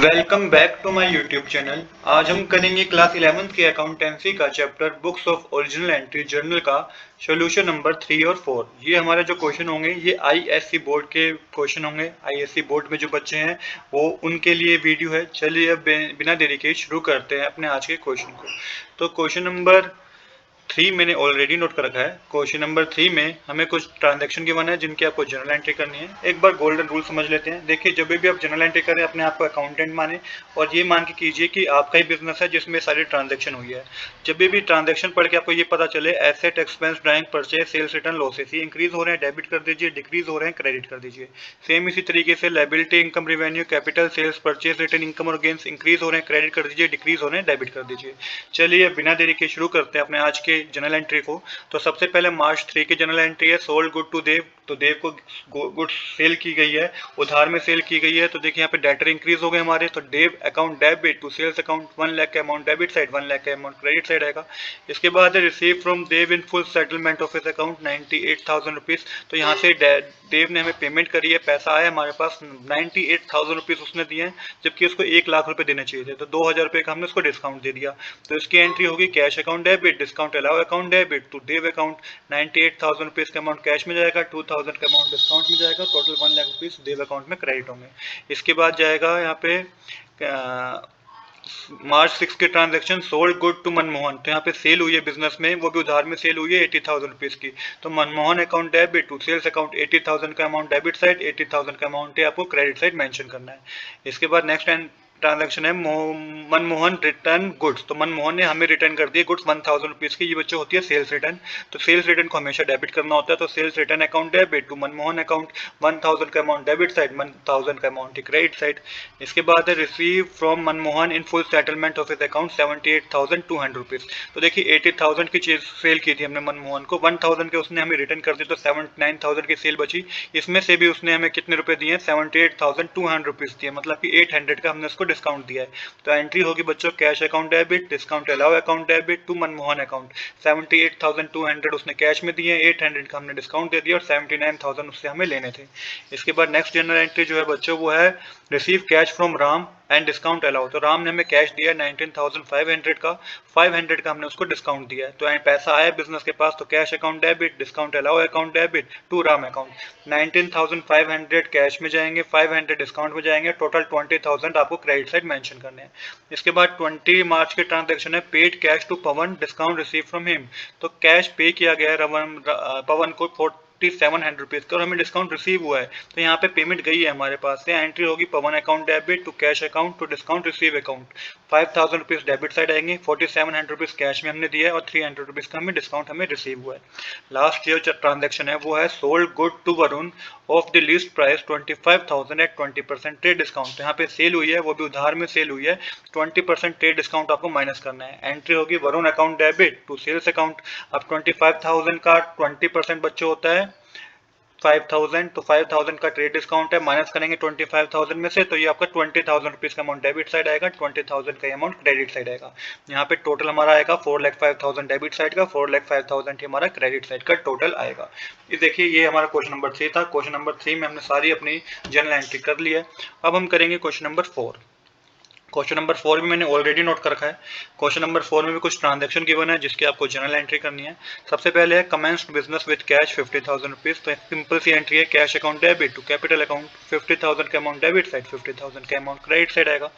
Welcome back to my YouTube channel. आज हम करेंगे क्लास 11th की अकाउंटेंसी का chapter books of original entry journal का सॉल्यूशन नंबर 3 और 4। ये हमारे जो क्वेश्चन होंगे ये आईएससी बोर्ड के क्वेश्चन होंगे। आईएससी बोर्ड में जो बच्चे हैं वो उनके लिए वीडियो है। चलिए अब बिना देरी के शुरू करते हैं अपने आज के क्वेश्चन को। तो क्वेश्चन नंबर 3 मैंने ऑलरेडी नोट कर रखा है। क्वेश्चन नंबर 3 में हमें कुछ ट्रांजैक्शन गिवन है जिनकी आपको जर्नल एंट्री करनी है। एक बार गोल्डन रूल समझ लेते हैं। देखिए, जब भी आप जर्नल एंट्री करें अपने आप को अकाउंटेंट माने और ये मान के कीजिए कि आपका ही बिजनेस है जिसमें सारी ट्रांजैक्शन हुई है। जब भी ट्रांजैक्शन पढ़ के आपको ये पता चले asset, expense, drawing, purchase, sales, return, losses, ये इंक्रीज हो रहे हैं डेबिट कर दीजिए, डिक्रीज हो रहे हैं क्रेडिट कर दीजिए। सेम इसी तरीके से liability, income, revenue, capital, sales, purchase, return, income और गेन्स इंक्रीज हो रहे हैं क्रेडिट कर दीजिए, डिक्रीज हो रहे हैं डेबिट कर दीजिए। चलिए बिना देरी के शुरू करते हैं अपने आज के जर्नल एंट्री को। तो सबसे पहले मार्च 3 की जनरल एंट्री है। सोल्ड गुड टू देव, तो देव को गुड्स सेल की गई है, उधार में सेल की गई है। तो देखिए यहाँ पे डेटर इंक्रीज हो गए हमारे। तो Dev account debit to sales account 1 lakh का अमाउंट डेबिट साइड, 1 लाख का अमाउंट क्रेडिट साइड आएगा। इसके बाद receive from Dev in full settlement of his account 98,000 rupees. तो यहाँ से देव ने हमें पेमेंट करी है, पैसा आया हमारे पास 98,000 रुपीज उसने दिए हैं, जबकि उसको 1 लाख रुपए देने चाहिए थे। तो 2,000 रुपए का हमने उसको डिस्काउंट दे दिया। तो इसकी एंट्री होगी cash account debit, discount allow account debit to Dev account. 98,000 rupees का अमाउंट कैश में जाएगा, 2,000 का अमाउंट डिस्काउंट में जाएगा, total 1 lakh rupees Dev account में क्रेडिट होंगे। इसके बाद जाएगा यहाँ पे मार्च 6 के transaction sold good to Manmohan. तो यहाँ पे सेल हुई है बिजनेस में, वो भी उधार में सेल हुई है 80,000 रुपीज की। तो Manmohan account debit to sales account 80,000 का अमाउंट डेबिट साइड, 80,000 का अमाउंट है आपको क्रेडिट साइड मेंशन करना है। इसके बाद नेक्स्ट ट्रांजैक्शन है मनमोहन रिटर्न गुड्स। तो मनमोहन ने हमें रिटर्न कर दिए गुड्स 1,000 रुपीज की। ये बच्चे होती है सेल्स रिटर्न। तो सेल्स रिटर्न को हमेशा डेबिट करना होता है। तो sales return account debit to Manmohan account 1,000 का अमाउंट डेबिट साइड, 1,000 का अमाउंट क्रेडिट साइड। इसके बाद है receive from Manmohan in full settlement of his account 78,200 rupees. तो देखिए 80,000 की चीज सेल की थी हमने मनमोहन को, 1,000 के उसने हमें रिटर्न कर दी, तो 79,000 की सेल बची। इसमें से भी उसने हमें कितने रुपए दिए? 78,200 रुपीज दिए, मतलब कि 800 का हमने उसको डिस्काउंट दिया है। तो एंट्री होगी बच्चों cash account debit, discount allow account debit to Manmohan account. 78,200 उसने कैश में दिए, 800 का हमने डिस्काउंट दे दिया और 79,000 उससे हमें लेने थे। इसके बाद नेक्स्ट जनरल एंट्री जो है बच्चों वो है receive cash from Ram and discount allow. तो राम ने हमें कैश दिया 19,500 का, 500 का हमने उसको डिस्काउंट दिया है। तो पैसा आया बिजनेस के पास, तो cash account debit, discount allow account debit to Ram account. 19,500 cash में जाएंगे, 500 डिस्काउंट में जाएंगे, टोटल 20,000 आपको क्रेडिट साइड मेंशन करने हैं। इसके बाद 20 मार्च के ट्रांजेक्शन है paid cash to Pawan, discount receive from him. तो कैश पे किया गया है पवन को 4,700 रुपीज का और हमें डिस्काउंट रिसीव हुआ है। तो यहाँ पे पेमेंट गई है हमारे पास से। एंट्री होगी Pawan account debit to cash account to discount receive account. 5,000 rupees debit side आएंगे, 4,700 रुपीज कैश में हमने दिया है और 300 रुपीज का हमें डिस्काउंट हमें रिसीव हुआ है। लास्ट जो ट्रांजेक्शन है वो है sold good to Varun of the list price 25,000 at 20% trade discount. यहाँ पे सेल हुई है, वो भी उधार में सेल हुई है, 20% ट्रेड डिस्काउंट आपको माइनस करना है। एंट्री होगी Varun account debit to sales account. अब 25,000 का 20% बच्चे होता है 5,000, तो 5,000 का ट्रेड डिस्काउंट है, माइनस करेंगे 25,000 में से, तो ये आपका 20,000 रुपीज का अमाउंट डेबिट साइड आएगा, 20,000 का अमाउंट क्रेडिट साइड आएगा। यहाँ पे टोटल हमारा आएगा 4,05,000 डेबिट साइड का, 4,05,000 ही हमारा क्रेडिट साइड का टोटल आएगा। ये देखिए ये हमारा क्वेश्चन नंबर 3 था। क्वेश्चन नंबर 3 में हमने सारी अपनी जर्नल एंट्री कर ली है। अब हम करेंगे क्वेश्चन नंबर 4। क्वेश्चन नंबर 4 भी मैंने ऑलरेडी नोट कर रखा है। क्वेश्चन नंबर 4 में भी कुछ ट्रांजैक्शन गिवन है जिसकी आपको जर्नल एंट्री करनी है। सबसे पहले है commenced business with cash 50,000 rupees. तो सिंपल सी एंट्री है cash account debit to capital account, 50,000 का अमाउंट डेबिट साइड, 50,000 का अमाउंट क्रेडिट साइड आएगा।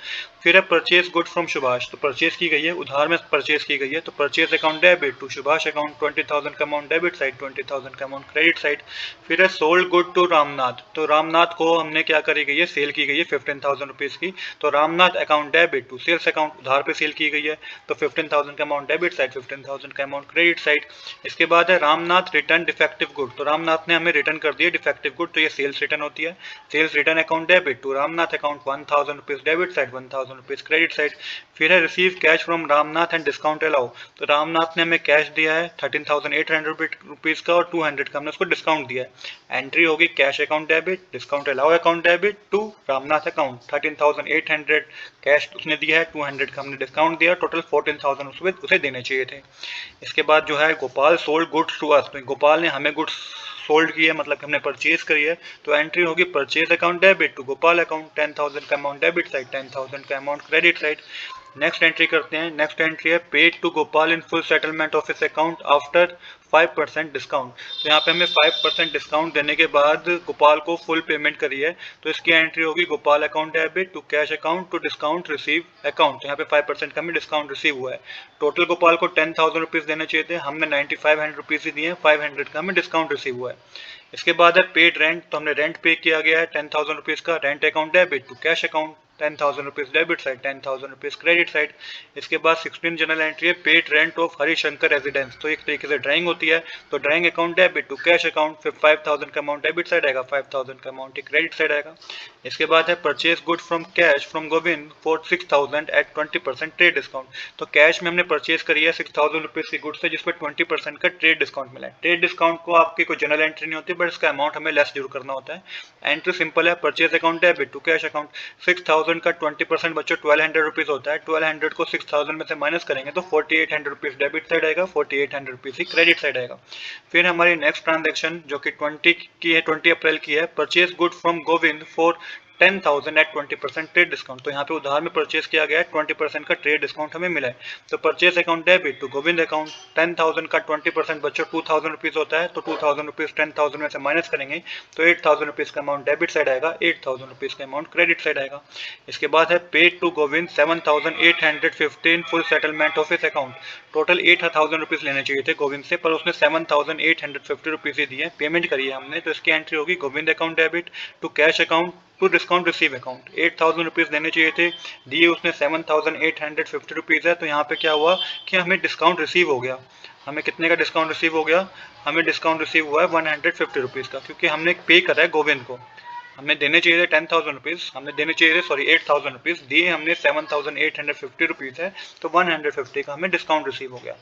फिर है परचेज गुड फ्रॉम सुभाष। तो परचेज की गई है, उधार में परचेज की गई है, तो purchase account debit to Subhash account, 20,000 का अमाउंट डेबिट साइड, 20,000 का अमाउंट क्रेडिट साइड। फिर है सोल्ड गुड टू रामनाथ। तो रामनाथ को हमने क्या करी गई है, सेल की गई है 15,000 रुपीज की। तो Ramnath account debit to sales account, उधार पे सेल की गई है, तो 15,000 का अमाउंट डेबिट साइड, 15,000 का अमाउंट क्रेडिट साइड। इसके बाद है रामनाथ रिटर्न डिफेक्टिव गुड। तो रामनाथ ने हमें रिटर्न कर दिया डिफेक्टिव गुड, तो ये सेल्स रिटर्न होती है। Sales return account debit to Ramnath account, 1,000 rupees debit side, 1,000 rupees credit side. फिर है receive cash from Ramnath and discount allow. तो रामनाथ ने हमें कैश दिया है 13,800 रुपीज का और 200 का हमने उसको डिस्काउंट दिया है। एंट्री होगी cash account debit, discount allow account debit to Ramnath account, 13,800 cash उसने दिया है, 200 का हमने डिस्काउंट दिया, टोटल 14,000 उसे देने चाहिए थे। इसके बाद जो है Gopal sold goods to us. तो गोपाल ने हमें गुड्स सोल्ड की है, मतलब कि हमने परचेज करी है, तो एंट्री होगी purchase account debit to Gopal account, 10,000 का अमाउंट डेबिट साइड, 10,000 का amount credit side. Next entry करते हैं, नेक्स्ट एंट्री है paid to Gopal in full settlement of his account after 5% discount. तो यहाँ पे हमें 5% डिस्काउंट देने के बाद गोपाल को फुल पेमेंट करी है, तो इसकी एंट्री होगी Gopal account debit to cash account to discount receive account. तो यहाँ पे 5% का हमें डिस्काउंट रिसीव हुआ है। टोटल गोपाल को 10,000 रुपीज़ देने चाहिए थे, हमने 9500 रुपीज़ ही दिए हैं, 500 का हमें डिस्काउंट रिसीव हुआ है। इसके बाद है पेड रेंट, तो हमने रेंट पे किया गया है 10,000 रुपीज़ का, rent account debit to cash account, 10,000 rupees debit side, 10,000 rupees credit side. इसके बाद 16 जनरल एंट्री है paid rent of Harishankar residence, तो एक तरीके से ड्राइंग होती है, तो drawing account debit to cash account, फिर 5,000 का अमाउंट डेबिट साइड आएगा, 5,000 का अमाउंट क्रेडिट साइड आएगा। इसके बाद है purchase good from cash from Govind for 6,000 at 20% trade discount. तो कैश में हमने परचेज करी है 6,000 रुपीज़ की गुड्स है, जिसपे 20% का ट्रेड डिस्काउंट मिला है। ट्रेड डिस्काउंट को आपकी कोई जनरल एंट्री नहीं होती, बट इसका अमाउंट हमें लेस जरूर करना होता है। एंट्री सिंपल है, purchase account debit to cash account, 6,000 का 20% बच्चों 1,200 रुपीज़ होता है, 1,200 को 6,000 में से माइनस करेंगे तो 4,800 रुपीज़ डेबिट साइड आएगा, 4,800 रुपीज़ ही क्रेडिट साइड आएगा। फिर हमारी नेक्स्ट ट्रांजेक्शन जो कि 20 की है, 20 अप्रैल की है, purchase good from Govind for 10,000 at 20% trade discount. तो यहाँ पे उधार में परचेज किया गया है, 20% का ट्रेड डिस्काउंट हमें मिला है। तो purchase account debit to Govind account, 10,000 का 20% बच्चों 2,000 रुपीज़ होता है, तो 2,000 रुपीज़ 10,000 में से माइनस करेंगे तो 8,000 रुपीज़ का अमाउंट डेबिट साइड आएगा, 8,000 रुपीज़ का अमाउंट क्रेडिट साइड आएगा। इसके बाद है paid to Govind 7,815 full settlement of his account. Total 8,000 rupees लेने चाहिए थे गोविंद से, पर उसने 7,850 रुपीज़ ही दिए, पेमेंट करी है हमने, तो इसकी एंट्री होगी Govind account debit to cash account to discount receive account. 8,000 rupees देने चाहिए थे, दिए उसने 7,850 रुपीज़ है, तो यहाँ पे क्या हुआ कि हमें डिस्काउंट रिसीव हो गया। हमें कितने का डिस्काउंट रिसीव हो गया? हमें डिस्काउंट रिसीव हुआ है 150 रुपीज़ का, क्योंकि हमने पे करा है गोविंद को। हमें देने चाहिए थे 10,000 रुपीज़, हमने देने चाहिए थे 8,000 रुपीज़, दिए हमने 7,850 रुपीज़ है, तो 150 का हमें डिस्काउंट रिसीव हो गया।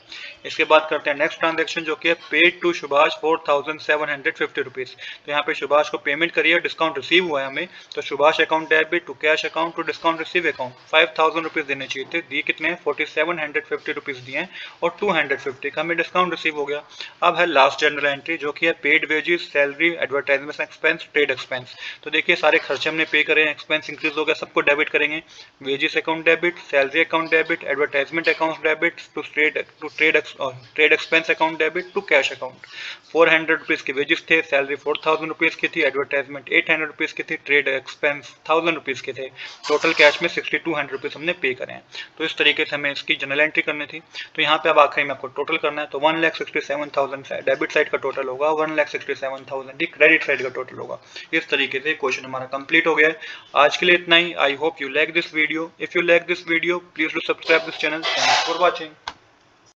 इसके बाद करते हैं नेक्स्ट ट्रांजेक्शन जो कि है पेड टू सुभाष 4,750 रुपीज़। तो यहाँ पे सुभाष को पेमेंट करिए, डिस्काउंट रिसीव हुआ है हमें, तो Subhash account debit to cash account to discount receive account, 5,000 rupees देने चाहिए थे, दिए कितने हैं 4,750 रुपीज़ दिए हैं, और 250 का हमें डिस्काउंट रिसीव हो गया। अब है लास्ट जनरल एंट्री जो कि है paid wages, salary, advertisement expense, trade expense. तो देखिए सारे खर्चे हमने पे करे हैं, एक्सपेंस इंक्रीज हो गया, सबको डेबिट करेंगे। Wages account debit, salary account debit, advertisement account debit to trade expense account debit to cash account. 400 rupees की वेजेस थे, सैलरी 4,000 रुपीज़ की थी, एडवर्टाइजमेंट 800 रुपीज़ की थी, ट्रेड एक्सपेंस 1,000 रुपीज़ के थे। टोटल कैश में 6,200 रुपीज़ हमने पे करे हैं। तो इस तरीके से हमें इसकी जनरल एंट्री करनी थी। तो यहाँ पे अब आखिरी में आपको टोटल करना है, तो 1,67,000 डेबिट साइड का टोटल होगा, 1,67,000 ही क्रेडिट साइड का टोटल होगा। इस तरीके से क्वेश्चन हमारा कंप्लीट हो गया है। आज के लिए इतना ही। I hope you like this video. If you like this video please do subscribe this channel. Thanks for watching.